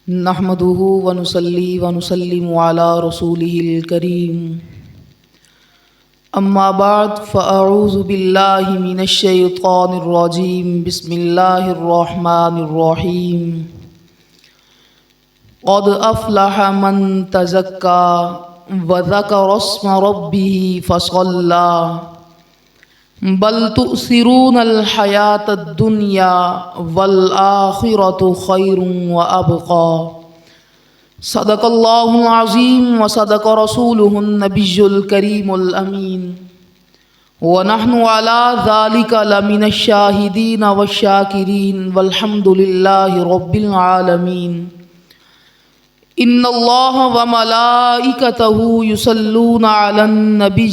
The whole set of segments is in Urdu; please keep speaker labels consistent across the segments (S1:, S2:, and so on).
S1: نحمده ونصلي ونسلم على رسوله الكريم اما بعد فاعوذ بالله من الشيطان الرجيم بسم الله الرحمن الرحيم قد افلح من تزكى وذكر اسم ربه فصلى بل تؤثرون الحياة الدنيا والآخرة خير وأبقى صدق الله العظيم وصدق رسوله النبي الكريم الأمين ونحن على ذلك لمن الشاهدين والشاكرين والحمد لله رب العالمين إن الله وملائكته يصلون على النبي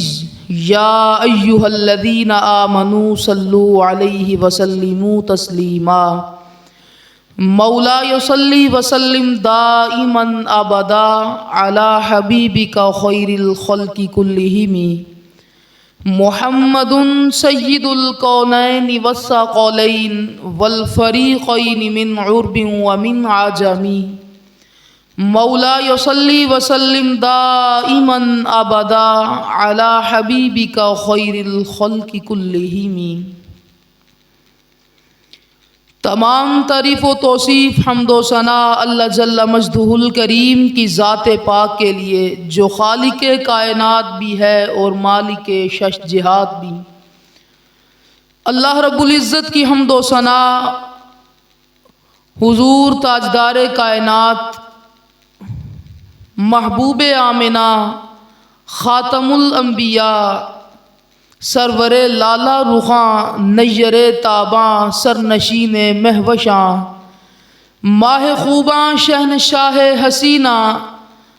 S1: یا ایھا الذین آمنوا صلوا علیہ وسلموا تسلیما مولاي صلی وسلم دائما ابدا علی حبیبک خیر الخلق کلہم محمد سید الکونین والثقلین والفریقین من عرب ومن عجم مولاي صلی وسلم دائما ابدا علی حبیبک خیر الخلق کلہم۔ تمام تعریف و توصیف حمد و ثنا اللہ جل مجدہ الکریم کی ذات پاک کے لیے جو خالق کائنات بھی ہے اور مالک شش جہات بھی۔ اللہ رب العزت کی حمد و ثنا حضور تاجدار کائنات محبوب آمنہ خاتم الانبیاء سرور لالا رخاں نیر تاباں سرنشین مہوشاں ماہ خوباں شہنشاہ حسینہ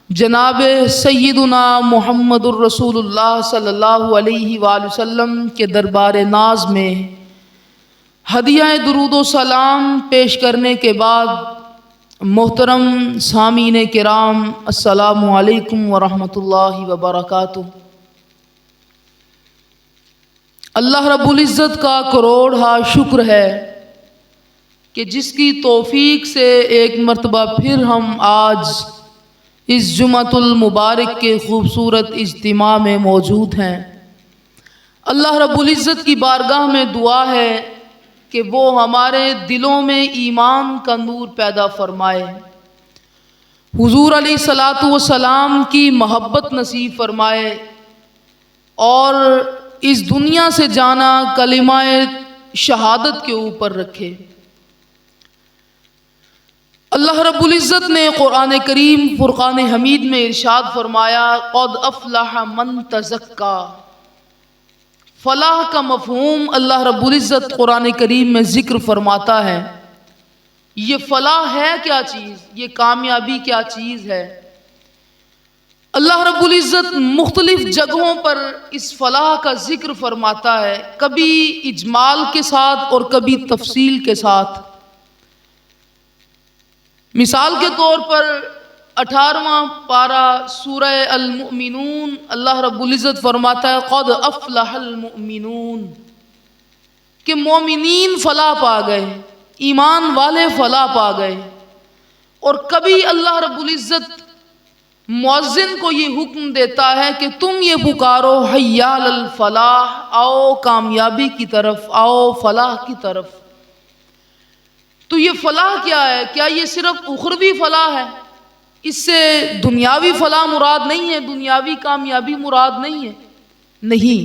S1: جناب سیدنا محمد الرسول اللہ صلی اللہ علیہ وآلہ وسلم کے دربار ناز میں ہدیہ درود و سلام پیش کرنے کے بعد محترم سامعین کرام السلام علیکم ورحمۃ اللہ وبرکاتہ۔ اللہ رب العزت کا کروڑ شکر ہے کہ جس کی توفیق سے ایک مرتبہ پھر ہم آج اس جمعۃ المبارک کے خوبصورت اجتماع میں موجود ہیں۔ اللہ رب العزت کی بارگاہ میں دعا ہے کہ وہ ہمارے دلوں میں ایمان کا نور پیدا فرمائے، حضور علیہ الصلاۃ والسلام کی محبت نصیب فرمائے اور اس دنیا سے جانا کلمہ شہادت کے اوپر رکھے۔ اللہ رب العزت نے قرآن کریم فرقان حمید میں ارشاد فرمایا قد افلح من تزکا۔ فلاح کا مفہوم اللہ رب العزت قرآن کریم میں ذکر فرماتا ہے۔ یہ فلاح ہے کیا چیز، یہ کامیابی کیا چیز ہے؟ اللہ رب العزت مختلف جگہوں پر اس فلاح کا ذکر فرماتا ہے، کبھی اجمال کے ساتھ اور کبھی تفصیل کے ساتھ۔ مثال کے طور پر 18واں پارہ سورہ المؤمنون اللہ رب العزت فرماتا ہے قد افلح المؤمنون کہ مومنین فلاح پا گئے، ایمان والے فلاح پا گئے۔ اور کبھی اللہ رب العزت مؤذن کو یہ حکم دیتا ہے کہ تم یہ پکارو حی علی الفلاح، آؤ کامیابی کی طرف، آؤ فلاح کی طرف۔ تو یہ فلاح کیا ہے؟ کیا یہ صرف اخروی فلاح ہے؟ اس سے دنیاوی فلاح مراد نہیں ہے، دنیاوی کامیابی مراد نہیں ہے، نہیں،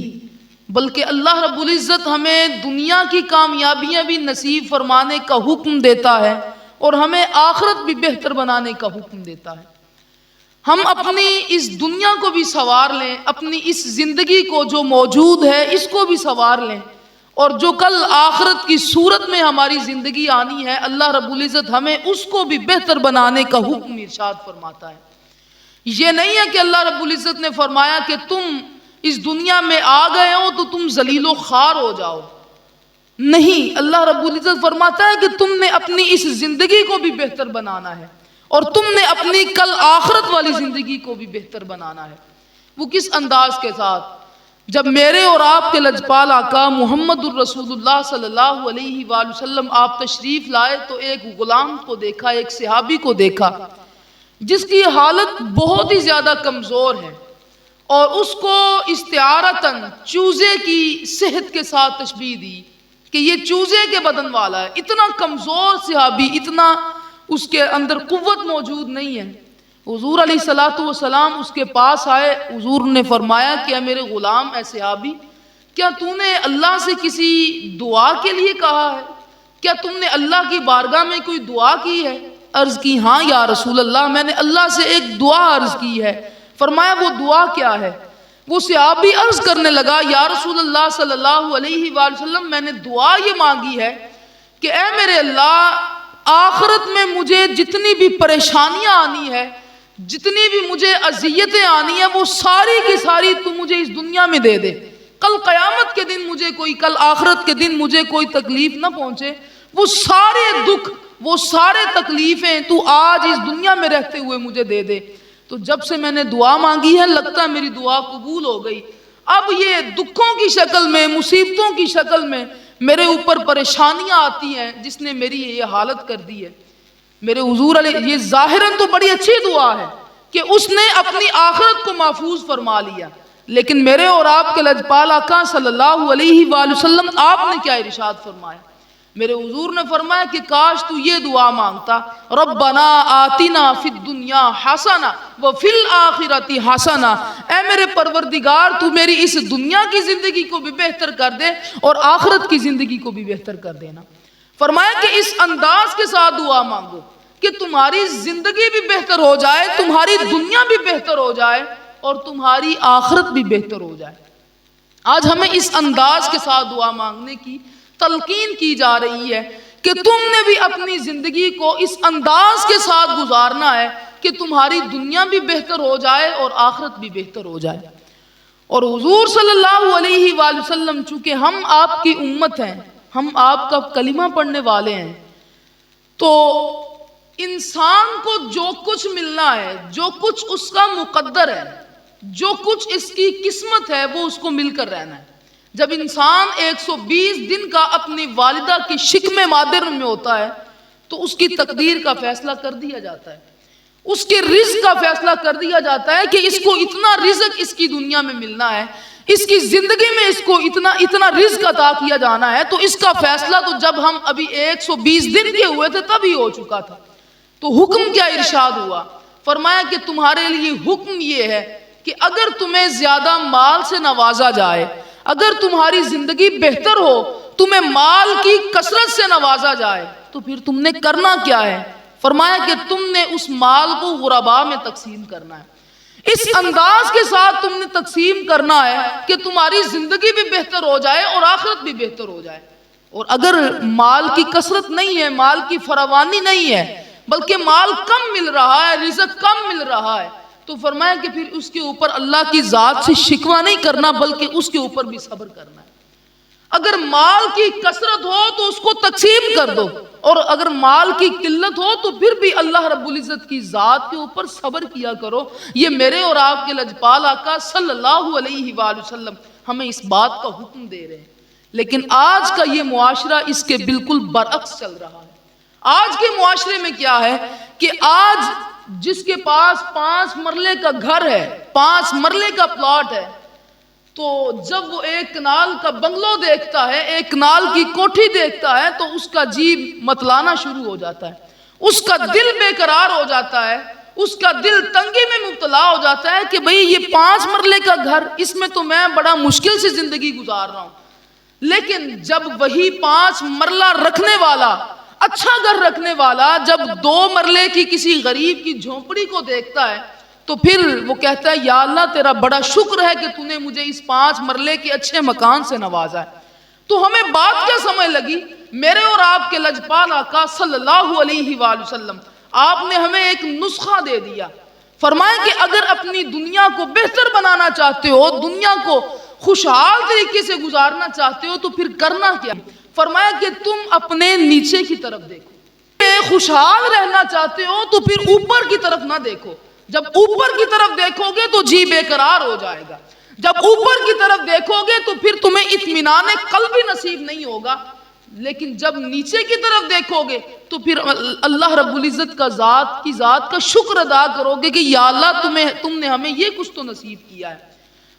S1: بلکہ اللہ رب العزت ہمیں دنیا کی کامیابیاں بھی نصیب فرمانے کا حکم دیتا ہے اور ہمیں آخرت بھی بہتر بنانے کا حکم دیتا ہے۔ ہم اپنی اس دنیا کو بھی سنوار لیں، اپنی اس زندگی کو جو موجود ہے اس کو بھی سنوار لیں، اور جو کل آخرت کی صورت میں ہماری زندگی آنی ہے اللہ رب العزت ہمیں اس کو بھی بہتر بنانے کا حکم ارشاد فرماتا ہے۔ یہ نہیں ہے کہ اللہ رب العزت نے فرمایا کہ تم اس دنیا میں آ گئے ہو تو تم ذلیل و خوار ہو جاؤ، نہیں، اللہ رب العزت فرماتا ہے کہ تم نے اپنی اس زندگی کو بھی بہتر بنانا ہے اور تم نے اپنی کل آخرت والی زندگی کو بھی بہتر بنانا ہے۔ وہ کس انداز کے ساتھ؟ جب میرے اور آپ کے لجپال آقا محمد الرسول اللہ صلی اللہ علیہ وآلہ وسلم آپ تشریف لائے تو ایک غلام کو دیکھا، ایک صحابی کو دیکھا جس کی حالت بہت ہی زیادہ کمزور ہے، اور اس کو استعارتاً چوزے کی صحت کے ساتھ تشبیہ دی کہ یہ چوزے کے بدن والا ہے، اتنا کمزور صحابی، اتنا اس کے اندر قوت موجود نہیں ہے۔ حضور علیہ الصلوۃ والسلام اس کے پاس آئے، حضور نے فرمایا کہ اے میرے غلام، اے صحابی، کیا تو نے اللہ سے کسی دعا کے لیے کہا ہے؟ کیا تم نے اللہ کی بارگاہ میں کوئی دعا کی ہے؟ عرض کی ہاں یا رسول اللہ، میں نے اللہ سے ایک دعا عرض کی ہے۔ فرمایا وہ دعا کیا ہے؟ وہ صحابی عرض کرنے لگا، یا رسول اللہ صلی اللہ علیہ وآلہ وسلم، میں نے دعا یہ مانگی ہے کہ اے میرے اللہ، آخرت میں مجھے جتنی بھی پریشانیاں آنی ہے، جتنی بھی مجھے اذیتیں آنی ہیں، وہ ساری کی ساری تو مجھے اس دنیا میں دے دے، کل قیامت کے دن مجھے کوئی، کل آخرت کے دن مجھے کوئی تکلیف نہ پہنچے، وہ سارے دکھ، وہ سارے تکلیفیں تو آج اس دنیا میں رہتے ہوئے مجھے دے دے۔ تو جب سے میں نے دعا مانگی ہے، لگتا ہے میری دعا قبول ہو گئی، اب یہ دکھوں کی شکل میں، مصیبتوں کی شکل میں میرے اوپر پریشانیاں آتی ہیں جس نے میری یہ حالت کر دی ہے۔ میرے حضور علیہ، یہ ظاہراً تو بڑی اچھی دعا ہے کہ اس نے اپنی آخرت کو محفوظ فرما لیا، لیکن میرے اور آپ کے لجپال آقا صلی اللہ علیہ وآلہ وسلم، آپ نے کیا ارشاد فرمایا؟ میرے حضور نے فرمایا کہ کاش تو یہ دعا مانگتا، ربنا آتنا فی الدنیا حسنہ وفی الآخرۃ حسنہ، اے میرے پروردگار تو میری اس دنیا کی زندگی کو بھی بہتر کر دے اور آخرت کی زندگی کو بھی بہتر کر دینا۔ فرمایا کہ اس انداز کے ساتھ دعا مانگو کہ تمہاری زندگی بھی بہتر ہو جائے، تمہاری دنیا بھی بہتر ہو جائے اور تمہاری آخرت بھی بہتر ہو جائے۔ آج ہمیں اس انداز کے ساتھ دعا مانگنے کی تلقین کی جا رہی ہے کہ تم نے بھی اپنی زندگی کو اس انداز کے ساتھ گزارنا ہے کہ تمہاری دنیا بھی بہتر ہو جائے اور آخرت بھی بہتر ہو جائے۔ اور حضور صلی اللہ علیہ وآلہ وسلم، چونکہ ہم آپ کی امت ہیں، ہم آپ کا کلمہ پڑھنے والے ہیں، تو انسان کو جو کچھ ملنا ہے، جو کچھ اس کا مقدر ہے، جو کچھ اس کی قسمت ہے، وہ اس کو مل کر رہنا ہے۔ جب انسان 120 دن کا اپنی والدہ کی شکم مادر میں ہوتا ہے تو اس کی تقدیر کا فیصلہ کر دیا جاتا ہے، اس کے رزق کا فیصلہ کر دیا جاتا ہے کہ اس کو اتنا رزق اس کی دنیا میں ملنا ہے، اس کی زندگی میں اس کو اتنا رزق عطا کیا جانا ہے۔ تو اس کا فیصلہ تو جب ہم ابھی 120 دن کے ہوئے تھے تب ہی ہو چکا تھا۔ تو حکم کیا ارشاد ہوا؟ فرمایا کہ تمہارے لیے حکم یہ ہے کہ اگر تمہیں زیادہ مال سے نوازا جائے، اگر تمہاری زندگی بہتر ہو، تمہیں مال کی کثرت سے نوازا جائے، تو پھر تم نے کرنا کیا ہے؟ فرمایا کہ تم نے اس مال کو غرباء میں تقسیم کرنا ہے، اس انداز کے ساتھ تم نے تقسیم کرنا ہے کہ تمہاری زندگی بھی بہتر ہو جائے اور آخرت بھی بہتر ہو جائے۔ اور اگر مال کی کثرت نہیں ہے، مال کی فراوانی نہیں ہے، بلکہ مال کم مل رہا ہے، رزق کم مل رہا ہے، تو فرمایا کہ پھر اس کے اوپر اللہ کی ذات سے شکوہ نہیں کرنا، بلکہ اس کے اوپر بھی صبر کرنا ہے۔ اگر مال کی کثرت ہو تو اس کو تقسیم کر دو، اور اگر مال کی قلت ہو تو پھر بھی اللہ رب العزت کی ذات کے اوپر صبر کیا کرو۔ یہ میرے اور آپ کے لجپال آقا صلی اللہ علیہ وآلہ وسلم ہمیں اس بات کا حکم دے رہے ہیں، لیکن آج کا یہ معاشرہ اس کے بالکل برعکس چل رہا ہے۔ آج کے معاشرے میں کیا ہے کہ آج جس کے پاس 5 مرلے کا گھر ہے، 5 مرلے کا پلاٹ ہے، تو جب وہ 1 کنال کا بنگلو دیکھتا ہے، 1 کنال کی کوٹھی دیکھتا ہے، تو اس کا جی متلانا شروع ہو جاتا ہے، اس کا دل بے قرار ہو جاتا ہے، اس کا دل تنگی میں مبتلا ہو جاتا ہے کہ بھئی یہ 5 مرلے کا گھر، اس میں تو میں بڑا مشکل سے زندگی گزار رہا ہوں۔ لیکن جب وہی 5 مرلہ رکھنے والا، اچھا گھر رکھنے والا، جب 2 مرلے کی کسی غریب کی جھونپڑی کو دیکھتا ہے تو پھر وہ کہتا ہے یا اللہ تیرا بڑا شکر ہے کہ تو نے مجھے اس 5 مرلے کے اچھے مکان سے نوازا ہے۔ تو ہمیں بات کیا سمجھ لگی؟ میرے اور آپ کے لجپال آقا صلی اللہ علیہ وآلہ وسلم، آپ نے ہمیں ایک نسخہ دے دیا۔ فرمایا کہ اگر اپنی دنیا کو بہتر بنانا چاہتے ہو، دنیا کو خوشحال طریقے سے گزارنا چاہتے ہو، تو پھر کرنا کیا؟ فرمایا کہ تم اپنے نیچے کی طرف دیکھو۔ خوشحال رہنا چاہتے ہو تو پھر اوپر کی طرف نہ دیکھو، جب اوپر کی طرف دیکھو گے تو جی بے قرار ہو جائے گا، جب اوپر کی طرف دیکھو گے تو پھر تمہیں اطمینان قلب بھی نصیب نہیں ہوگا، لیکن جب نیچے کی طرف دیکھو گے تو پھر اللہ رب العزت کا ذات کا شکر ادا کرو گے کہ یا اللہ تم نے ہمیں یہ کچھ تو نصیب کیا ہے۔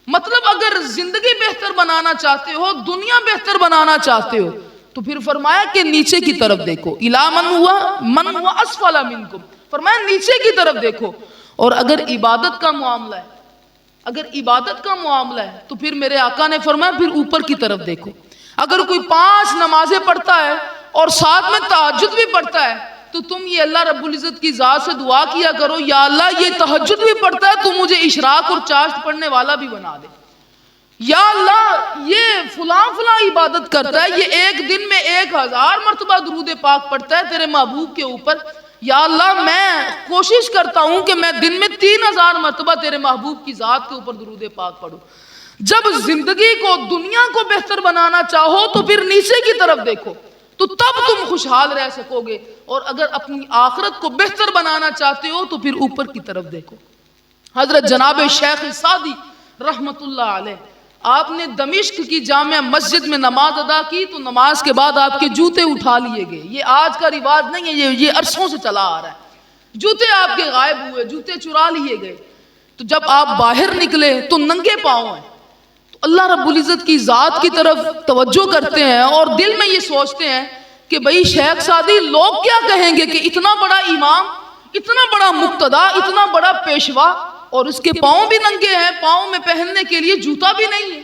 S1: مطلب اگر زندگی بہتر بنانا چاہتے ہو، دنیا بہتر بنانا چاہتے ہو، تو پھر فرمایا کہ نیچے کی طرف دیکھو، الا من ہوا اسفل منکم، فرمایا نیچے کی طرف دیکھو۔ اور اگر عبادت کا معاملہ ہے تو پھر میرے آقا نے فرمایا پھر اوپر کی طرف دیکھو۔ اگر کوئی 5 نمازیں پڑھتا ہے اور ساتھ میں تہجد بھی پڑھتا ہے تو تم یہ اللہ رب العزت کی ذات سے دعا کیا کرو، یا اللہ یہ تہجد بھی پڑھتا ہے تو مجھے اشراق اور چاشت پڑھنے والا بھی بنا دے، یا اللہ یہ فلاں عبادت کرتا ہے، یہ ایک دن میں 1000 مرتبہ درود پاک پڑھتا ہے تیرے محبوب کے اوپر، یا اللہ میں کوشش کرتا ہوں کہ میں دن میں 3000 مرتبہ تیرے محبوب کی ذات کے اوپر درود پاک پڑھوں۔ جب زندگی کو، دنیا کو بہتر بنانا چاہو تو پھر نیچے کی طرف دیکھو، تو تب تم خوشحال رہ سکو گے، اور اگر اپنی آخرت کو بہتر بنانا چاہتے ہو تو پھر اوپر کی طرف دیکھو۔ حضرت جناب شیخ سعدی رحمت اللہ علیہ، آپ نے دمشق کی جامع مسجد میں نماز ادا کی تو نماز کے بعد آپ کے جوتے اٹھا لیے گئے۔ یہ آج کا رواج نہیں ہے، یہ عرصوں سے چلا آ رہا ہے۔ جوتے آپ کے غائب ہوئے، جوتے چرا لیے گئے، تو جب آپ باہر نکلے تو ننگے پاؤں ہیں، تو اللہ رب العزت کی ذات کی طرف توجہ کرتے ہیں اور دل میں یہ سوچتے ہیں کہ بھئی شیخ سعدی لوگ کیا کہیں گے کہ اتنا بڑا امام، اتنا بڑا مقتدا، اتنا بڑا پیشوا، اور اس کے پاؤں بھی ننگے ہیں، پاؤں میں پہننے کے لیے جوتا بھی نہیں ہے،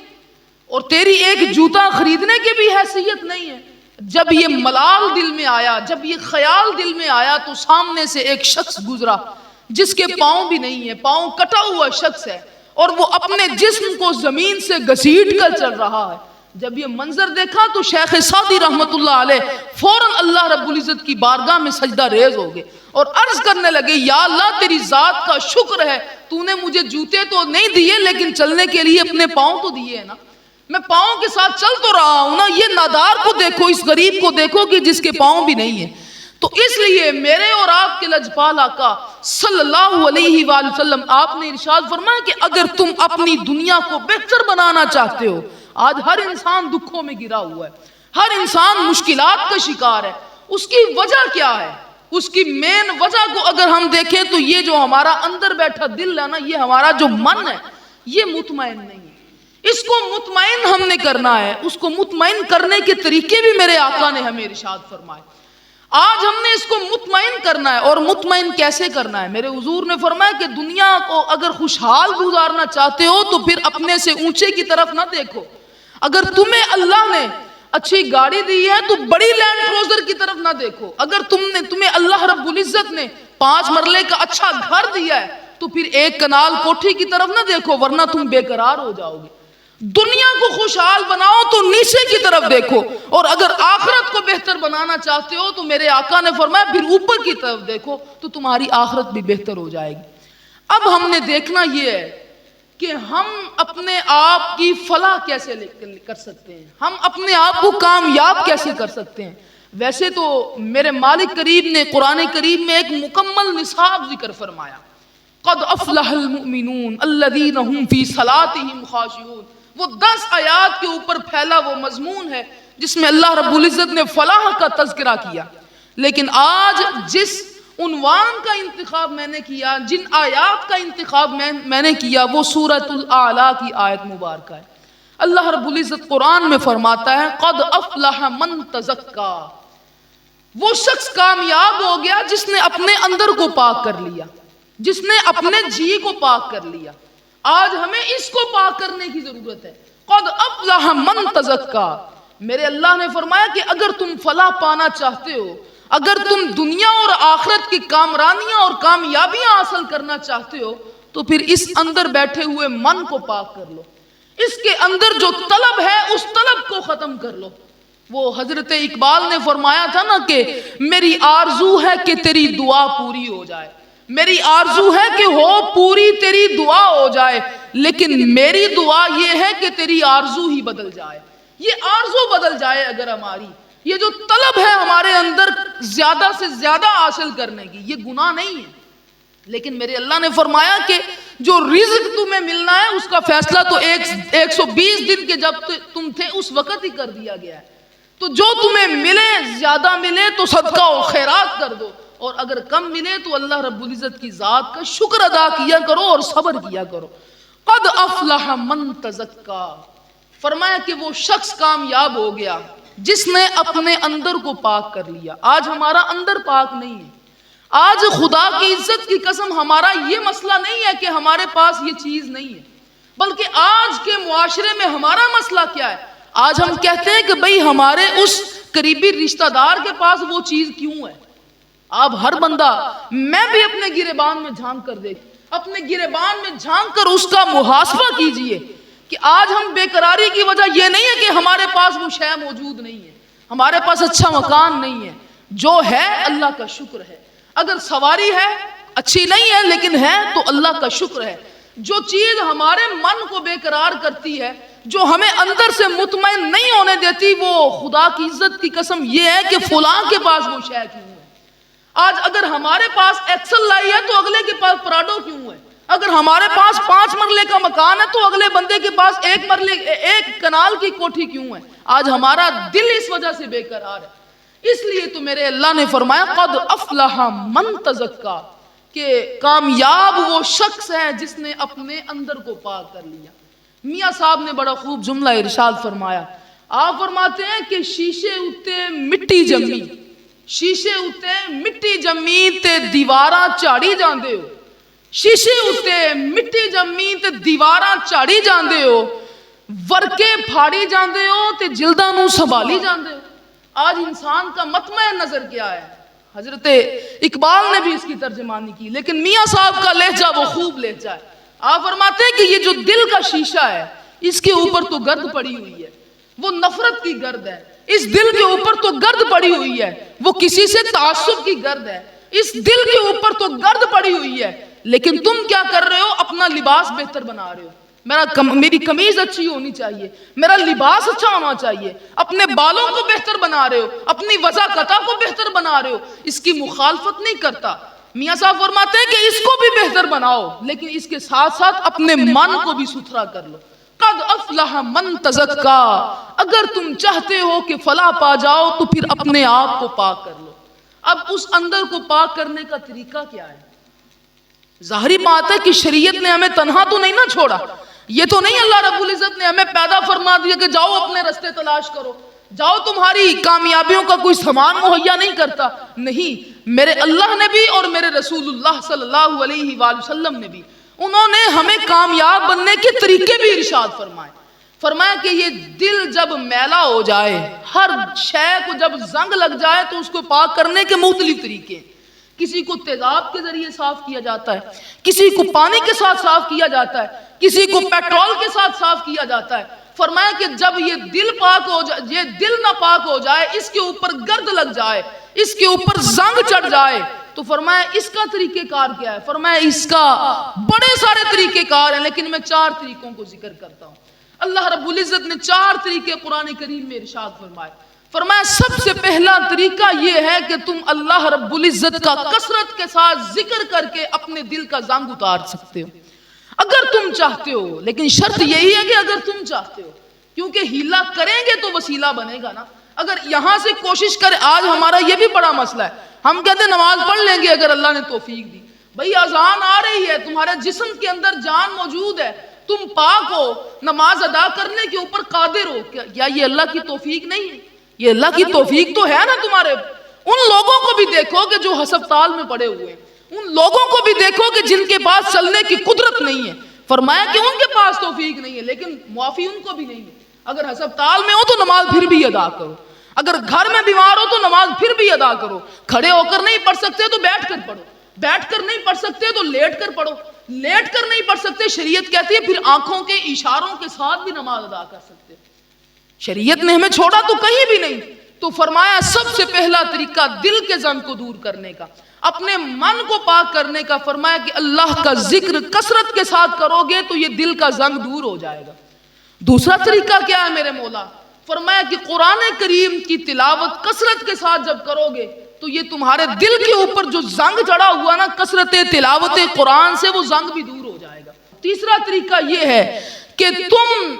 S1: اور تیری ایک جوتا خریدنے کی بھی حیثیت نہیں ہے۔ جب یہ ملال دل میں آیا، جب یہ خیال دل میں آیا تو سامنے سے ایک شخص گزرا جس کے پاؤں بھی نہیں ہے، پاؤں کٹا ہوا شخص ہے، اور وہ اپنے جسم کو زمین سے گھسیٹ کر چل رہا ہے۔ جب یہ منظر دیکھا تو شیخ سعدی رحمت اللہ علیہ فوراً اللہ رب العزت کی بارگاہ میں سجدہ ریز ہو گئے اور عرض کرنے لگے، یا اللہ تیری ذات کا شکر ہے، تو نے مجھے جوتے تو نہیں دیے لیکن چلنے کے لیے اپنے پاؤں تو دیے ہیں نا، میں پاؤں کے ساتھ چل تو رہا ہوں نا، یہ نادار کو دیکھو، اس غریب کو دیکھو کہ جس کے پاؤں بھی نہیں ہیں۔ تو اس لیے میرے اور آپ کے لجپال آقا صلی اللہ علیہ وآلہ وسلم، آپ نے ارشاد فرمایا کہ اگر تم اپنی دنیا کو بہتر بنانا چاہتے ہو، آج ہر انسان دکھوں میں گرا ہوا ہے، ہر انسان مشکلات کا شکار ہے، اس کی وجہ کیا ہے؟ اس کی مین وجہ کو اگر ہم دیکھیں تو یہ جو ہمارا اندر بیٹھا دل ہے نا، یہ ہمارا جو من ہے، یہ مطمئن نہیں ہے۔ اس کو مطمئن ہم نے کرنا ہے، اس کو مطمئن کرنے کے طریقے بھی میرے آقا نے ہمیں ارشاد فرمائے۔ آج ہم نے اس کو مطمئن کرنا ہے، اور مطمئن کیسے کرنا ہے؟ میرے حضور نے فرمایا کہ دنیا کو اگر خوشحال گزارنا چاہتے ہو تو پھر اپنے سے اونچے کی طرف نہ دیکھو۔ اگر تمہیں اللہ نے اچھی گاڑی دی ہے تو بڑی لینڈ کروزر کی طرف نہ دیکھو۔ اگر تمہیں اللہ رب العزت نے 5 مرلے کا اچھا گھر دیا ہے تو پھر 1 کنال کوٹھی کی طرف نہ دیکھو، ورنہ تم بے قرار ہو جاؤ گے۔ دنیا کو خوشحال بناؤ تو نیچے کی طرف دیکھو، اور اگر آخرت کو بہتر بنانا چاہتے ہو تو میرے آقا نے فرمایا پھر اوپر کی طرف دیکھو تو تمہاری آخرت بھی بہتر ہو جائے گی۔ اب ہم نے دیکھنا یہ ہے کہ ہم اپنے آپ کی فلاح کیسے کر سکتے ہیں، ہم اپنے آپ کو کامیاب کیسے کر سکتے ہیں۔ ویسے تو میرے مالک کریم نے قرآن کریم میں ایک مکمل نصاب ذکر فرمایا، قد افلح المؤمنون الذین هم فی صلاتهم خاشعون۔ وہ 10 آیات کے اوپر پھیلا وہ مضمون ہے جس میں اللہ رب العزت نے فلاح کا تذکرہ کیا، لیکن آج جس عنوان کا انتخاب میں نے کیا، جن آیات کا انتخاب میں نے کیا، وہ سورۃ الاعلیٰ کی آیت مبارکہ ہے۔ اللہ رب العزت قرآن میں فرماتا ہے قد افلح من تزکا، وہ شخص کامیاب ہو گیا جس نے اپنے اندر کو پاک کر لیا، جس نے اپنے جی کو پاک کر لیا۔ آج ہمیں اس کو پاک کرنے کی ضرورت ہے۔ قد افلح من تزکا، میرے اللہ نے فرمایا کہ اگر تم فلاح پانا چاہتے ہو، اگر تم دنیا اور آخرت کی کامرانیاں اور کامیابیاں حاصل کرنا چاہتے ہو تو پھر اس اندر بیٹھے ہوئے من کو پاک کر لو، اس کے اندر جو طلب ہے اس طلب کو ختم کر لو۔ وہ حضرت اقبال نے فرمایا تھا نا کہ میری آرزو ہے کہ تیری دعا پوری ہو جائے، میری آرزو ہے کہ ہو پوری تیری دعا ہو جائے، لیکن میری دعا یہ ہے کہ تیری آرزو ہی بدل جائے۔ یہ آرزو بدل جائے اگر ہماری، یہ جو طلب ہے ہمارے اندر زیادہ سے زیادہ حاصل کرنے کی، یہ گناہ نہیں ہے، لیکن میرے اللہ نے فرمایا کہ جو رزق تمہیں ملنا ہے اس کا فیصلہ تو 120 دن کے جب تم تھے اس وقت ہی کر دیا گیا ہے. تو جو تمہیں ملے، زیادہ ملے تو صدقہ و خیرات کر دو، اور اگر کم ملے تو اللہ رب العزت کی ذات کا شکر ادا کیا کرو اور صبر کیا کرو. قد افلح من تزکا، فرمایا کہ وہ شخص کامیاب ہو گیا جس نے اپنے اندر کو پاک کر لیا. آج ہمارا اندر پاک نہیں ہے. آج خدا کی عزت کی قسم ہمارا یہ مسئلہ نہیں ہے کہ ہمارے پاس یہ چیز نہیں ہے، بلکہ آج کے معاشرے میں ہمارا مسئلہ کیا ہے؟ آج ہم کہتے ہیں کہ بھئی ہمارے اس قریبی رشتہ دار کے پاس وہ چیز کیوں ہے. آپ ہر بندہ، میں بھی اپنے گریبان میں جھانک کر دیکھ، اپنے گریبان میں جھانک کر اس کا محاسبہ کیجئے کہ آج ہم بے قراری کی وجہ یہ نہیں ہے کہ ہمارے پاس وہ شے موجود نہیں ہے، ہمارے پاس اچھا مکان نہیں ہے. جو ہے اللہ کا شکر ہے. اگر سواری ہے اچھی نہیں ہے لیکن ہے تو اللہ کا شکر ہے. جو چیز ہمارے من کو بے قرار کرتی ہے، جو ہمیں اندر سے مطمئن نہیں ہونے دیتی، وہ خدا کی عزت کی قسم یہ ہے کہ فلاں کے پاس وہ شے کیوں ہے. آج اگر ہمارے پاس ایکسل لائی ہے تو اگلے کے پاس پراڈو کیوں ہے؟ اگر ہمارے پاس 5 مرلے کا مکان ہے تو اگلے بندے کے پاس 1 کنال کی کوٹھی کیوں ہے؟ آج ہمارا دل اس وجہ سے بے قرار ہے. اس لیے تو میرے اللہ نے فرمایا قد افلح من تزکا، کہ کامیاب وہ شخص ہے جس نے اپنے اندر کو پاک کر لیا. میاں صاحب نے بڑا خوب جملہ ارشاد فرمایا. آپ فرماتے ہیں کہ شیشے اتے مٹی جمی، شیشے اتے مٹی جمی تے دیواراں چاڑی جاندے ہو. شیشے اتے مٹی جمی تے دیواراں چاڑی جاندے ہو، ورکے پھاڑی جاندے ہو تے جلداں نو سنبھالی جاندے ہو. آج انسان کا مطمع نظر کیا ہے؟ حضرت اقبال نے بھی اس کی ترجمانی کی، لیکن میاں صاحب کا لہجہ وہ خوب لہجہ ہے. آپ فرماتے ہیں کہ یہ جو دل کا شیشہ ہے اس کے اوپر تو گرد پڑی ہوئی ہے، وہ نفرت کی گرد ہے. اس دل کے اوپر تو گرد پڑی ہوئی ہے، وہ کسی سے تعصب کی گرد ہے. اس دل کے اوپر تو گرد پڑی ہوئی ہے، لیکن تم کیا کر رہے ہو؟ اپنا لباس بہتر بنا رہے ہو. میری قمیض اچھی ہونی چاہیے، میرا لباس اچھا ہونا چاہیے. اپنے بالوں کو بہتر بنا رہے ہو، اپنی وضاقتہ کو بہتر بنا رہے ہو. اس کی مخالفت نہیں کرتا. میاں صاحب فرماتے ہیں کہ اس کو بھی بہتر بناؤ، لیکن اس کے ساتھ ساتھ اپنے من کو بھی ستھرا کر لو. قد افلح من تزکا، اگر تم چاہتے ہو کہ فلاح پا جاؤ تو پھر اپنے آپ کو پاک کر لو. اب اس اندر کو پاک کرنے کا طریقہ کیا ہے؟ ظاہری بات ہے کہ شریعت نے ہمیں تنہا تو نہیں نہ چھوڑا. یہ تو نہیں اللہ رب العزت نے ہمیں پیدا فرما دیا کہ جاؤ اپنے رستے تلاش کرو، جاؤ تمہاری کامیابیوں کا کوئی سامان مہیا نہیں کرتا. نہیں، میرے اللہ نے بھی اور میرے رسول اللہ صلی اللہ علیہ وآلہ وسلم نے بھی، انہوں نے ہمیں کامیاب بننے کے طریقے بھی ارشاد فرمائے. فرمایا کہ یہ دل جب میلا ہو جائے، ہر شے کو جب زنگ لگ جائے تو اس کو پاک کرنے کے مختلف طریقے ہیں. کسی کو تیزاب کے ذریعے صاف کیا جاتا ہے، کسی کو پانی کے ساتھ صاف کیا جاتا ہے، کسی کو پیٹرول کے ساتھ صاف کیا جاتا ہے. فرمایا کہ جب یہ دل پاک ہو جائے، یہ دل نہ پاک ہو جائے، اس کے اوپر گرد لگ جائے، اس کے اوپر زنگ چڑھ جائے، تو فرمایا اس کا طریقہ کار کیا ہے؟ فرمایا اس کا بڑے سارے طریقہ کار ہیں، لیکن میں 4 طریقوں کو ذکر کرتا ہوں. اللہ رب العزت نے 4 طریقے قرآن کریم میں ارشاد فرمائے. فرمایا سب سے پہلا طریقہ یہ ہے کہ تم اللہ رب العزت کا کثرت کے ساتھ ذکر کر کے اپنے دل کا زنگ اتار سکتے ہو، اگر تم چاہتے ہو. لیکن شرط یہی ہے کہ اگر تم چاہتے ہو، کیونکہ ہیلا کریں گے تو وسیلہ بنے گا نا. اگر یہاں سے کوشش کرے، آج ہمارا یہ بھی بڑا مسئلہ ہے، ہم کہتے ہیں نماز پڑھ لیں گے اگر اللہ نے توفیق دی. بھئی اذان آ رہی ہے، تمہارے جسم کے اندر جان موجود ہے، تم پاک ہو، نماز ادا کرنے کے اوپر قادر ہو، کیا یہ اللہ کی توفیق نہیں ہے؟ یہ اللہ کی توفیق تو ہے نا تمہارے. ان لوگوں کو بھی دیکھو کہ جو ہسپتال میں پڑے ہوئے ہیں، ان لوگوں کو بھی دیکھو کہ جن کے پاس چلنے کی قدرت نہیں ہے. فرمایا کہ ان کے پاس توفیق نہیں ہے، لیکن معافی ان کو بھی نہیں ہے. اگر ہسپتال میں ہو تو نماز پھر بھی ادا کرو، اگر گھر میں بیمار ہو تو نماز پھر بھی ادا کرو. کھڑے ہو کر نہیں پڑھ سکتے تو بیٹھ کر پڑھو، بیٹھ کر نہیں پڑھ سکتے تو لیٹ کر پڑھو، لیٹ کر نہیں پڑھ سکتے، شریعت کہتی ہے پھر آنکھوں کے اشاروں کے ساتھ بھی نماز ادا کر سکتے. شریعت نے ہمیں چھوڑا تو کہیں بھی نہیں. تو فرمایا سب سے پہلا طریقہ دل کے زنگ کو دور کرنے کا، اپنے من کو پاک کرنے کا. فرمایا کہ اللہ کا ذکر کثرت کے ساتھ کرو گے تو یہ دل کا زنگ دور ہو جائے گا. دوسرا طریقہ کیا ہے میرے مولا؟ فرمایا کہ قرآن کریم کی تلاوت کثرت کے ساتھ جب کرو گے تو یہ تمہارے دل کے اوپر جو زنگ چڑھا ہوا نا کثرت تلاوت قرآن سے، وہ زنگ بھی دور ہو جائے گا. تیسرا طریقہ یہ ہے کہ تم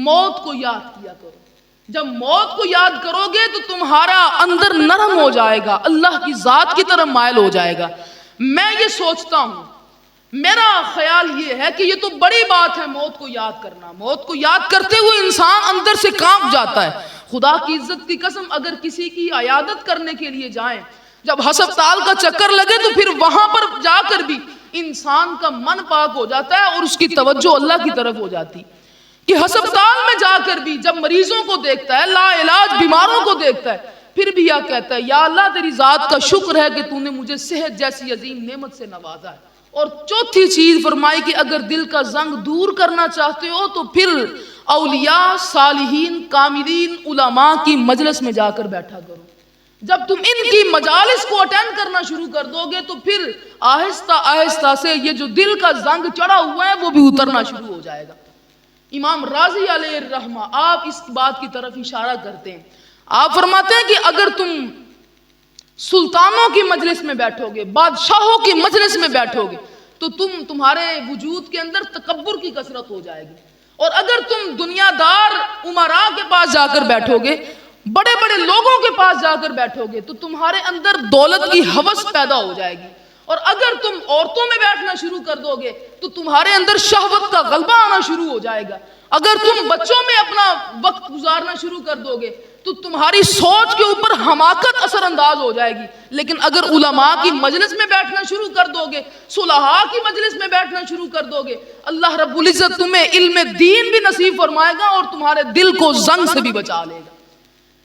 S1: موت کو یاد کیا کرو. جب موت کو یاد کرو گے تو تمہارا اندر نرم ہو جائے گا, اللہ کی ذات کی طرف مائل ہو جائے گا. میں یہ سوچتا ہوں, میرا خیال یہ ہے کہ یہ تو بڑی بات ہے موت کو یاد کرنا. موت کو یاد کرتے ہوئے انسان اندر سے کانپ جاتا ہے. خدا کی عزت کی قسم, اگر کسی کی عیادت کرنے کے لیے جائیں, جب ہسپتال کا چکر لگے تو پھر وہاں پر جا کر بھی انسان کا من پاک ہو جاتا ہے اور اس کی توجہ اللہ کی طرف ہو جاتی. کہ ہسپتال میں جا کر بھی جب مریضوں کو دیکھتا ہے, لا علاج بیماروں کو دیکھتا ہے, پھر بھی یہ کہتا ہے یا اللہ تیری ذات کا شکر ہے کہ تو نے مجھے صحت جیسی عظیم نعمت سے نوازا ہے. اور چوتھی چیز فرمائی کہ اگر دل کا زنگ دور کرنا چاہتے ہو تو پھر اولیاء, صالحین, کاملین, علماء کی مجلس میں جا کر بیٹھا کرو. جب تم ان کی مجالس کو اٹینڈ کرنا شروع کر دو گے تو پھر آہستہ آہستہ سے یہ جو دل کا زنگ چڑھا ہوا ہے وہ بھی اترنا شروع ہو جائے گا. امام راضی علیہ الرحمہ آپ اس بات کی طرف اشارہ کرتے ہیں. آپ فرماتے ہیں کہ اگر تم سلطانوں کی مجلس میں بیٹھو گے, بادشاہوں کی مجلس میں بیٹھو گے, تو تمہارے وجود کے اندر تکبر کی کثرت ہو جائے گی. اور اگر تم دنیا دار امراء کے پاس جا کر بیٹھو گے, بڑے بڑے لوگوں کے پاس جا کر بیٹھو گے, تو تمہارے اندر دولت کی ہوس پیدا ہو جائے گی. اور اگر تم عورتوں میں بیٹھنا شروع کر دو گے تو تمہارے اندر شہوت کا غلبہ آنا شروع ہو جائے گا. اگر تم بچوں میں اپنا وقت گزارنا شروع کر دو گے تو تمہاری سوچ کے اوپر حماقت اثر انداز ہو جائے گی. لیکن اگر علماء کی مجلس میں بیٹھنا شروع کر دو گے, صلحاء کی مجلس میں بیٹھنا شروع کر دو گے, اللہ رب العزت تمہیں علم دین بھی نصیب فرمائے گا اور تمہارے دل کو زنگ سے بھی بچا لے گا.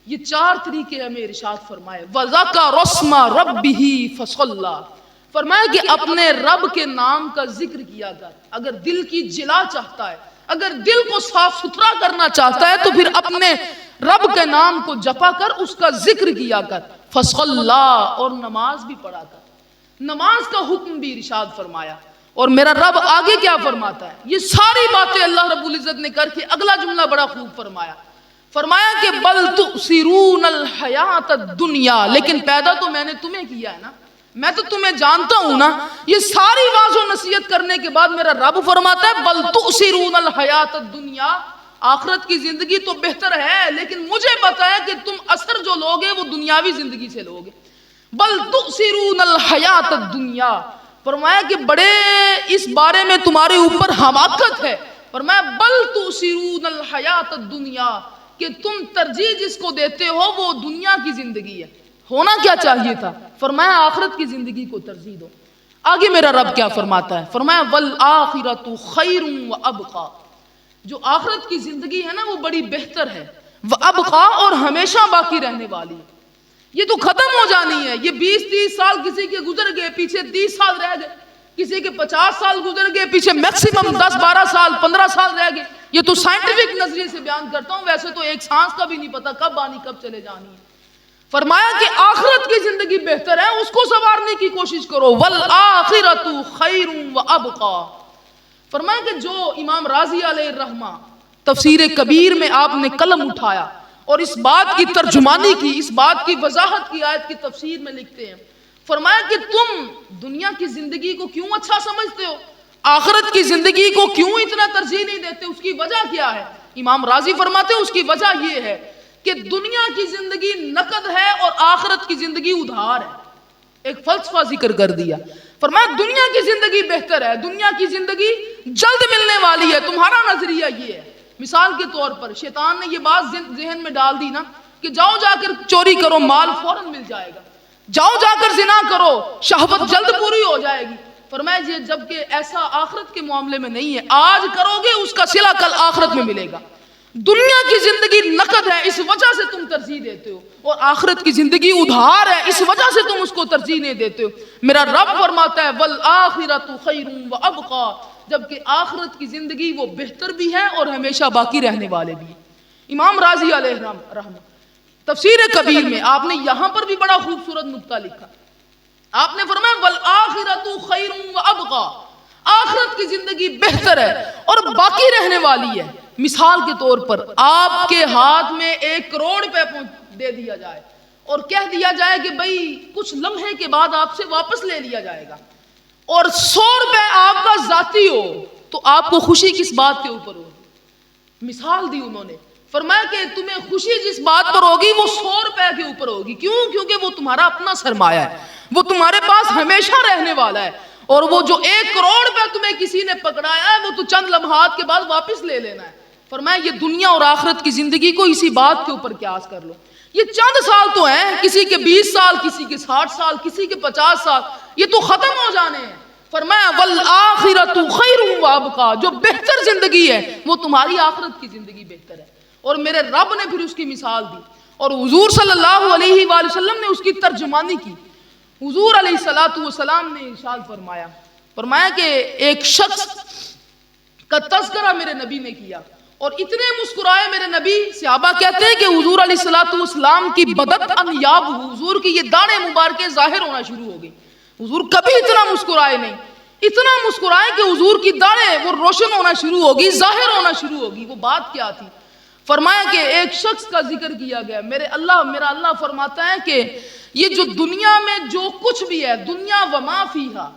S1: یہ چار طریقے ہمیں ارشاد فرمائے. وَذَكَرَ اسْمَ رَبِّهِ فَصَلَّى, فرمایا کہ اپنے رب کے نام کا ذکر کیا کر. اگر دل کی جلا چاہتا ہے, اگر دل کو صاف ستھرا کرنا چاہتا ہے تو پھر اپنے رب کے نام کو جپا کر اس کا ذکر کیا کر. فَصَلَّى, اور نماز بھی پڑھا کر. نماز کا حکم بھی ارشاد فرمایا. اور میرا رب آگے کیا فرماتا ہے, یہ ساری باتیں اللہ رب العزت نے کر کے اگلا جملہ بڑا خوب فرمایا. فرمایا کہ بل تؤثرون الحیات الدنیا, لیکن پیدا تو میں نے تمہیں کیا ہے نا, میں تو تمہیں جانتا ہوں نا. یہ ساری واعظ و نصیحت کرنے کے بعد میرا رب فرماتا ہے بل تؤثرون الحیات الدنیا, آخرت کی زندگی تو بہتر ہے لیکن مجھے پتا ہے کہ تم اثر جو لوگے وہ دنیاوی زندگی سے لوگے. بل تؤثرون الحیات الدنیا, فرمایا کہ بڑے اس بارے میں تمہارے اوپر حماقت ہے. فرمایا بل تؤثرون الحیات الدنیا, کہ تم ترجیح جس کو دیتے ہو وہ دنیا کی زندگی ہے. ہونا کیا چاہیے تھا, فرمایا آخرت کی زندگی کو ترجیح دو. آگے میرا رب کیا فرماتا ہے, فرمایا والآخرۃ خیر وابقیٰ, جو آخرت کی زندگی ہے نا وہ بڑی بہتر ہے. وابقیٰ, اور ہمیشہ باقی رہنے والی ہے. یہ تو ختم ہو جانی ہے. یہ 20-30 سال کسی کے گزر گئے, پیچھے 30 سال رہ گئے, کسی کے 50 سال گزر گئے, پیچھے میکسیمم 10-12 سال 15 سال رہ گئے. یہ تو سائنٹیفک نظریے سے بیان کرتا ہوں, ویسے تو ایک سانس کا بھی نہیں پتا کب آنی کب چلے جانی ہے. فرمایا کہ آخرت کی زندگی بہتر ہے, اس کو سنوارنے کی کوشش کرو. والآخرۃ خیر وابقیٰ, فرمایا کہ جو امام راضی علیہ الرحمہ تفسیر کبیر میں آپ نے قلم اٹھایا اور اس بات کی ترجمانی کی, اس بات کی وضاحت کی, آیت کی تفسیر میں لکھتے ہیں. فرمایا کہ تم دنیا کی زندگی کو کیوں اچھا سمجھتے ہو, آخرت کی زندگی کو کیوں اتنا ترجیح نہیں دیتے, اس کی وجہ کیا ہے. امام راضی فرماتے ہیں اس کی وجہ یہ ہے کہ دنیا کی زندگی نقد ہے اور آخرت کی زندگی ادھار ہے. ایک فلسفہ ذکر کر دیا. فرمایا دنیا کی زندگی بہتر ہے, دنیا کی زندگی جلد ملنے والی ہے. تمہارا نظریہ یہ ہے. مثال کے طور پر شیطان نے یہ بات ذہن میں ڈال دی نا کہ جاؤ جا کر چوری کرو, مال فوراً مل جائے گا. جاؤ جا کر زنا کرو, شہوت جلد پوری ہو جائے گی. فرمایا یہ جبکہ ایسا آخرت کے معاملے میں نہیں ہے. آج کرو گے اس کا صلہ کل آخرت میں ملے گا. دنیا کی زندگی نقد ہے, اس وجہ سے تم ترجیح دیتے ہو, اور آخرت کی زندگی ادھار ہے, اس وجہ سے تم اس کو ترجیح نہیں دیتے ہو. میرا رب فرماتا ہے والآخرۃ خیر وابقیٰ, جبکہ آخرت کی زندگی وہ بہتر بھی ہے اور ہمیشہ باقی رہنے والے بھی. امام راضی علیہ الرحمہ تفسیر کبیر میں آپ نے یہاں پر بھی بڑا خوبصورت نکتہ لکھا. آپ نے فرمایا والآخرۃ خیر وابقیٰ, آخرت کی زندگی بہتر ہے اور باقی رہنے والی ہے. مثال کے طور پر آپ کے ہاتھ میں 1 کروڑ روپے دے دیا جائے اور کہہ دیا جائے کہ بھئی کچھ لمحے کے بعد آپ سے واپس لے لیا جائے گا, اور 100 روپے آپ کا ذاتی ہو, تو آپ کو خوشی کس بات کے اوپر ہوگی؟ مثال دی انہوں نے، فرمایا کہ تمہیں خوشی جس بات پر ہوگی وہ 100 روپے کے اوپر ہوگی. کیوں؟ کیونکہ وہ تمہارا اپنا سرمایہ ہے، وہ تمہارے پاس ہمیشہ رہنے والا ہے. اور وہ جو 1 کروڑ روپے تمہیں کسی نے پکڑایا ہے وہ تو چند لمحات کے بعد واپس لے لینا ہے. فرمایا یہ دنیا اور آخرت کی زندگی کو اسی بات کے اوپر قیاس کر لو. یہ چند سال تو ہیں، کسی کے 20 سال، کسی کے 60 سال، کسی کے 50 سال، یہ تو ختم ہو جانے ہیں. فرمایا والآخرۃ خیر وابقیٰ، جو بہتر زندگی ہے وہ تمہاری آخرت کی زندگی بہتر ہے. اور میرے رب نے پھر اس کی مثال دی اور حضور صلی اللہ علیہ وآلہ وسلم نے اس کی ترجمانی کی. حضور علیہ السلام نے ارشاد فرمایا کہ ایک شخص کا تذکرہ میرے نبی نے کیا اور اتنے مسکرائے میرے نبی. صحابہ کہتے ہیں کہ حضور علیہ السلام کی بدت انیاب، حضور کی یہ داڑھیں مبارکیں ظاہر ہونا شروع ہو گئی. حضور کبھی اتنا مسکرائے نہیں، اتنا مسکرائے کہ حضور کی داڑھیں وہ روشن ہونا شروع ہوگی، ظاہر ہونا شروع ہوگی. وہ بات کیا تھی؟ فرمایا کہ ایک شخص کا ذکر کیا گیا. میرا اللہ فرماتا ہے کہ یہ جو دنیا میں جو کچھ بھی ہے، دنیا وما فیہا،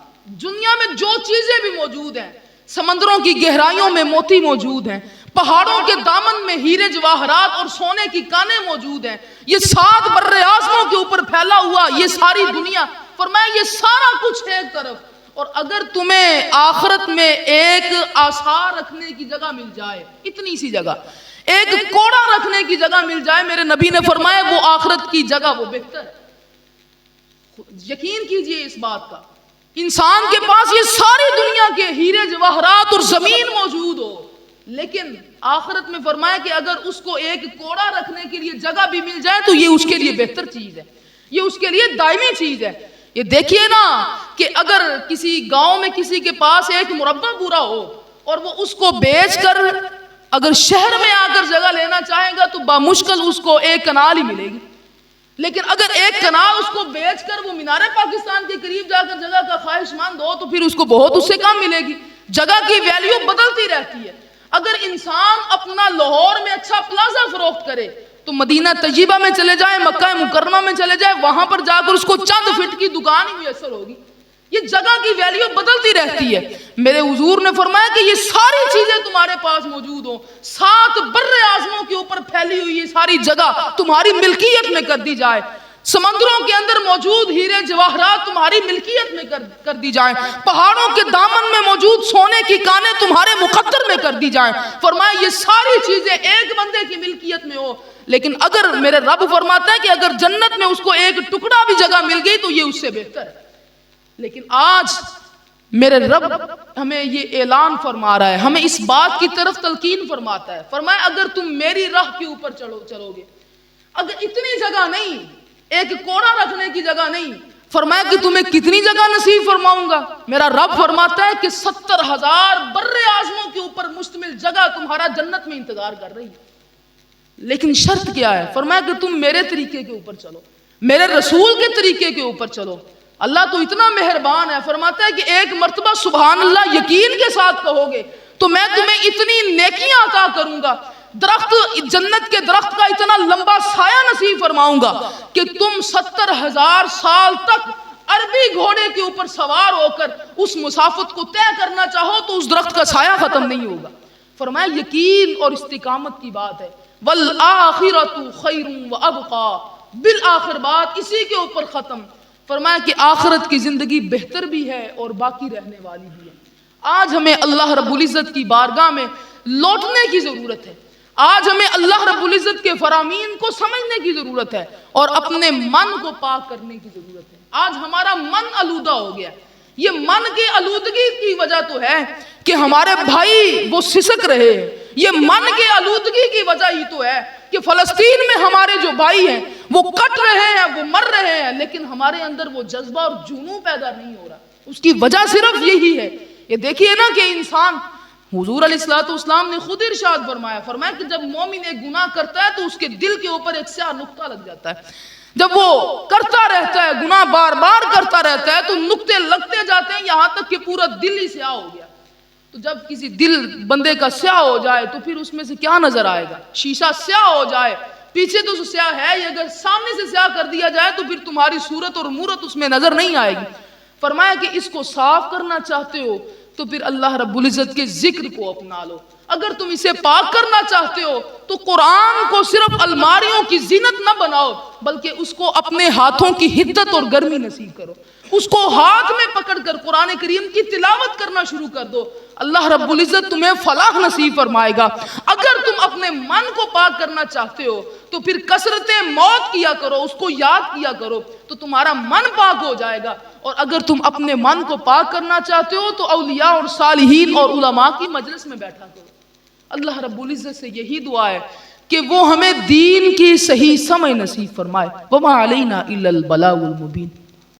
S1: دنیا میں جو چیزیں بھی موجود ہیں، سمندروں کی گہرائیوں میں موتی موجود ہیں، پہاڑوں کے دامن میں ہیرے جواہرات اور سونے کی کانیں موجود ہیں، یہ 7 بر اعظموں کے اوپر پھیلا ہوا یہ ساری دنیا، فرمایا یہ سارا کچھ ایک طرف. اور اگر تمہیں آخرت میں ایک آثار رکھنے کی جگہ مل جائے، اتنی سی جگہ، ایک کوڑا رکھنے کی جگہ مل جائے، میرے نبی نے فرمایا وہ آخرت کی جگہ وہ بہتر ہے. یقین کیجئے اس بات کا، انسان کے پاس یہ ساری دنیا کے ہیرے جواہرات اور زمین موجود ہو، لیکن آخرت میں فرمایا کہ اگر اس کو ایک کوڑا رکھنے کے لیے جگہ بھی مل جائے تو یہ اس کے لیے بہتر چیز ہے، یہ اس کے لیے دائمی چیز ہے. یہ دیکھیے نا کہ اگر کسی گاؤں میں کسی کے پاس ایک مربع پورا ہو اور وہ اس کو بیچ کر اگر شہر میں آ کر جگہ لینا چاہے گا تو بامشکل اس کو 1 کنال ہی ملے گی. لیکن اگر 1 کنال اس کو بیچ کر وہ مینار پاکستان کے قریب جا کر جگہ کا خواہش مند ہو تو پھر اس کو بہت اس سے کم ملے گی. جگہ کی ویلیو بدلتی رہتی ہے. اگر انسان اپنا لاہور میں اچھا پلازا فروخت کرے تو مدینہ طیبہ میں چلے جائے، مکہ مکرمہ میں چلے جائے، وہاں پر جا کر اس کو چند فٹ کی دکان ہی میسر ہوگی. یہ جگہ کی ویلیو بدلتی رہتی ہے. میرے حضور نے فرمایا کہ یہ ساری چیزیں تمہارے پاس موجود ہوں، 7 بر اعظموں کے اوپر پھیلی ہوئی یہ ساری جگہ تمہاری ملکیت میں کر دی جائے، سمندروں کے اندر موجود ہیرے جواہرات تمہاری ملکیت میں کر دی جائیں، پہاڑوں کے دامن میں موجود سونے کی کانیں تمہارے مقدر میں کر دی جائیں. فرمایا یہ ساری چیزیں ایک بندے کی ملکیت میں ہو، لیکن اگر میرے رب فرماتا ہے کہ اگر جنت میں اس کو ایک ٹکڑا بھی جگہ مل گئی تو یہ اس سے بہتر ہے. لیکن آج میرے رب ہمیں یہ اعلان فرما رہا ہے، ہمیں اس بات کی طرف تلقین فرماتا ہے. فرمایا اگر تم میری راہ کے اوپر چلو گے، اگر اتنی جگہ نہیں، ایک کوڑا رکھنے کی جگہ نہیں، فرمایا کہ تمہیں کتنی جگہ نصیب فرماؤں گا. میرا رب فرماتا ہے کہ 70,000 بر اعظموں کے اوپر مشتمل جگہ تمہارا جنت میں انتظار کر رہی ہے. لیکن شرط کیا ہے؟ فرمایا کہ تم میرے طریقے کے اوپر چلو، میرے رسول کے طریقے کے اوپر چلو. اللہ تو اتنا مہربان ہے، فرماتا ہے کہ ایک مرتبہ سبحان اللہ یقین کے ساتھ کہو گے تو میں تمہیں اتنی نیکیاں عطا کروں گا، درخت جنت کے درخت کا اتنا لمبا سایہ نصیب فرماؤں گا کہ تم 70,000 سال تک عربی گھوڑے کے اوپر سوار ہو کر اس مسافت کو طے کرنا چاہو تو اس درخت کا سایہ ختم نہیں ہوگا. فرمایا یقین اور استقامت کی بات ہے. والآخرۃ خیر وابقیٰ، بالآخر بات اسی کے اوپر ختم. فرمایا کہ آخرت کی زندگی بہتر بھی ہے اور باقی رہنے والی بھی ہے. آج ہمیں اللہ رب العزت کی بارگاہ میں لوٹنے کی ضرورت ہے. آج ہمیں اللہ رب العزت کے فرامین کو سمجھنے کی ضرورت ہے اور اپنے من کو پاک کرنے کی ضرورت ہے. آج ہمارا من آلودہ ہو گیا. یہ من کی آلودگی کی وجہ تو ہے کہ ہمارے بھائی وہ سسک رہے ہیں. یہ من کی آلودگی کی وجہ ہی تو ہے کہ فلسطین میں ہمارے جو بھائی ہیں وہ کٹ رہے ہیں، وہ مر رہے ہیں، لیکن ہمارے اندر وہ جذبہ اور جنون پیدا نہیں ہو رہا. اس کی وجہ صرف یہی ہے. یہ دیکھیے نا کہ انسان، حضور علیہ السلام نے خود ارشاد فرمایا کہ جب مومن ایک گناہ کرتا ہے تو اس کے دل کے اوپر ایک سیاہ نقطہ لگ جاتا ہے. جب وہ کرتا رہتا ہے، گناہ بار بار کرتا رہتا ہے تو نقطے لگتے جاتے ہیں یہاں تک کہ پورا دل ہی سیاہ ہو گیا. تو جب کسی دل بندے کا سیاہ ہو جائے تو پھر اس میں سے کیا نظر آئے گا؟ شیشہ سیاہ ہو جائے، پیچھے تو سیاہ ہے ہی، اگر سامنے سے سیاہ کر دیا جائے تو پھر تمہاری صورت اور مورت اس میں نظر نہیں آئے گی. فرمایا کہ اس کو صاف کرنا چاہتے ہو تو پھر اللہ رب العزت کے ذکر کو اپنا لو۔ اگر تم اسے پاک کرنا چاہتے ہو تو قرآن کو صرف الماریوں کی زینت نہ بناؤ، بلکہ اس کو اپنے ہاتھوں کی حدت اور گرمی نصیب کرو، اس کو ہاتھ میں پکڑ کر قرآن کریم کی تلاوت کرنا شروع کر دو، اللہ رب العزت تمہیں فلاح نصیب فرمائے گا۔ اگر تم اپنے من کو پاک کرنا چاہتے ہو تو پھر کثرت موت کیا کرو، اس کو یاد کیا کرو، تو تمہارا من پاک ہو جائے گا۔ اور اگر تم اپنے من کو پاک کرنا چاہتے ہو تو اولیاء اور صالحین اور علماء کی مجلس میں بیٹھا کرو۔ اللہ رب العزت سے یہی دعا ہے کہ وہ ہمیں دین کی صحیح سمجھ نصیب فرمائے۔ وما علینا الا البلاغ المبین۔